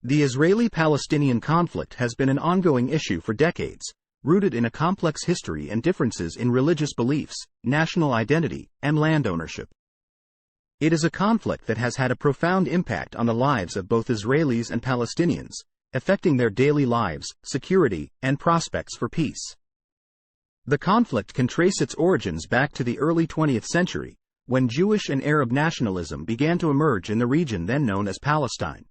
The Israeli-Palestinian conflict has been an ongoing issue for decades, rooted in a complex history and differences in religious beliefs, national identity, and land ownership. It is a conflict that has had a profound impact on the lives of both Israelis and Palestinians, affecting their daily lives, security, and prospects for peace. The conflict can trace its origins back to the early 20th century, when Jewish and Arab nationalism began to emerge in the region then known as Palestine.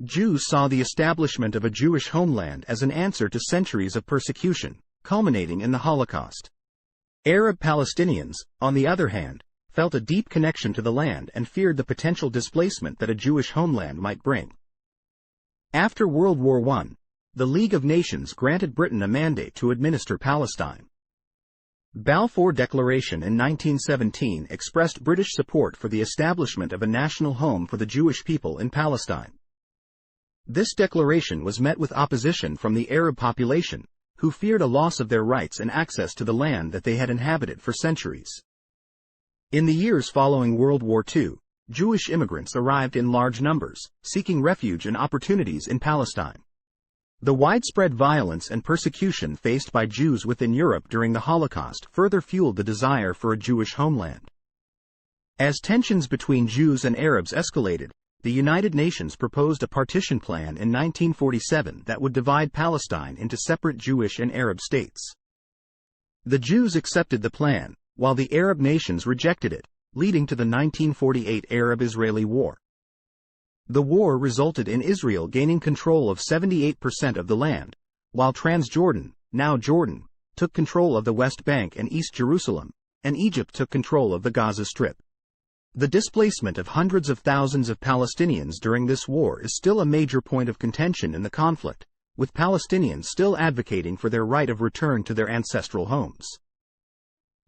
Jews saw the establishment of a Jewish homeland as an answer to centuries of persecution, culminating in the Holocaust. Arab Palestinians, on the other hand, felt a deep connection to the land and feared the potential displacement that a Jewish homeland might bring. After World War I, the League of Nations granted Britain a mandate to administer Palestine. Balfour Declaration in 1917 expressed British support for the establishment of a national home for the Jewish people in Palestine. This declaration was met with opposition from the Arab population, who feared a loss of their rights and access to the land that they had inhabited for centuries. In the years following World War II, Jewish immigrants arrived in large numbers, seeking refuge and opportunities in Palestine. The widespread violence and persecution faced by Jews within Europe during the Holocaust further fueled the desire for a Jewish homeland. As tensions between Jews and Arabs escalated, the United Nations proposed a partition plan in 1947 that would divide Palestine into separate Jewish and Arab states. The Jews accepted the plan, while the Arab nations rejected it, leading to the 1948 Arab-Israeli War. The war resulted in Israel gaining control of 78% of the land, while Transjordan, now Jordan, took control of the West Bank and East Jerusalem, and Egypt took control of the Gaza Strip. The displacement of hundreds of thousands of Palestinians during this war is still a major point of contention in the conflict, with Palestinians still advocating for their right of return to their ancestral homes.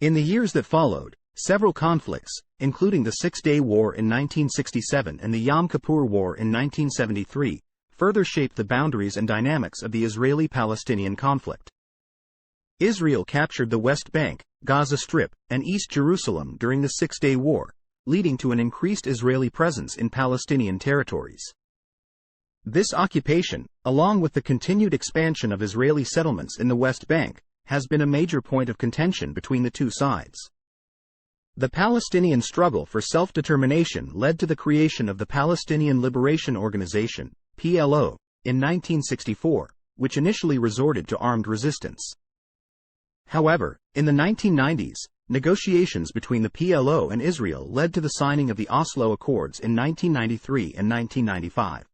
In the years that followed, several conflicts, including the Six-Day War in 1967 and the Yom Kippur War in 1973, further shaped the boundaries and dynamics of the Israeli-Palestinian conflict. Israel captured the West Bank, Gaza Strip, and East Jerusalem during the Six-Day War, leading to an increased Israeli presence in Palestinian territories. This occupation, along with the continued expansion of Israeli settlements in the West Bank, has been a major point of contention between the two sides. The Palestinian struggle for self-determination led to the creation of the Palestinian Liberation Organization, PLO, in 1964, which initially resorted to armed resistance. However, in the 1990s, negotiations between the PLO and Israel led to the signing of the Oslo Accords in 1993 and 1995.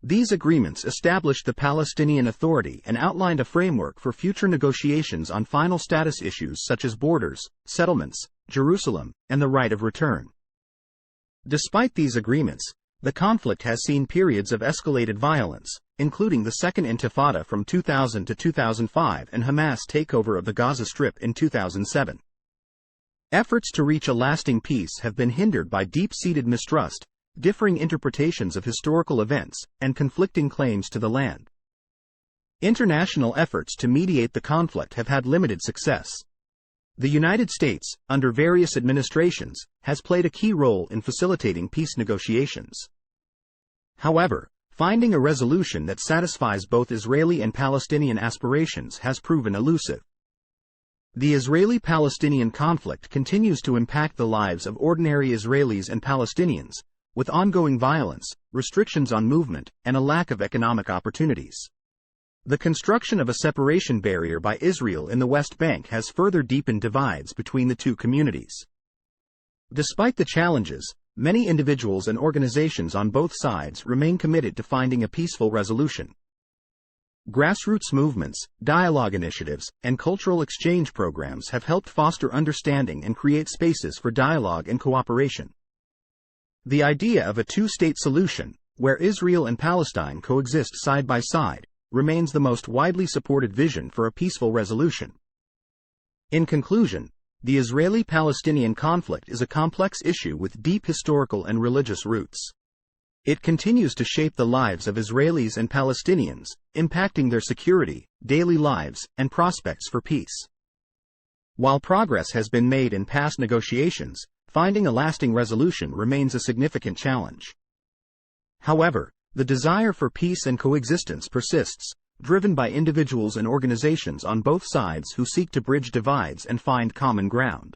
These agreements established the Palestinian Authority and outlined a framework for future negotiations on final status issues such as borders, settlements, Jerusalem, and the right of return. Despite these agreements, the conflict has seen periods of escalated violence, including the Second Intifada from 2000 to 2005 and Hamas' takeover of the Gaza Strip in 2007. Efforts to reach a lasting peace have been hindered by deep-seated mistrust, differing interpretations of historical events, and conflicting claims to the land. International efforts to mediate the conflict have had limited success. The United States, under various administrations, has played a key role in facilitating peace negotiations. However, finding a resolution that satisfies both Israeli and Palestinian aspirations has proven elusive. The Israeli-Palestinian conflict continues to impact the lives of ordinary Israelis and Palestinians, with ongoing violence, restrictions on movement, and a lack of economic opportunities. The construction of a separation barrier by Israel in the West Bank has further deepened divides between the two communities. Despite the challenges, many individuals and organizations on both sides remain committed to finding a peaceful resolution. Grassroots movements, dialogue initiatives, and cultural exchange programs have helped foster understanding and create spaces for dialogue and cooperation. The idea of a two-state solution, where Israel and Palestine coexist side by side, remains the most widely supported vision for a peaceful resolution. In conclusion, the Israeli-Palestinian conflict is a complex issue with deep historical and religious roots. It continues to shape the lives of Israelis and Palestinians, impacting their security, daily lives, and prospects for peace. While progress has been made in past negotiations, finding a lasting resolution remains a significant challenge. However, The desire for peace and coexistence persists, driven by individuals and organizations on both sides who seek to bridge divides and find common ground.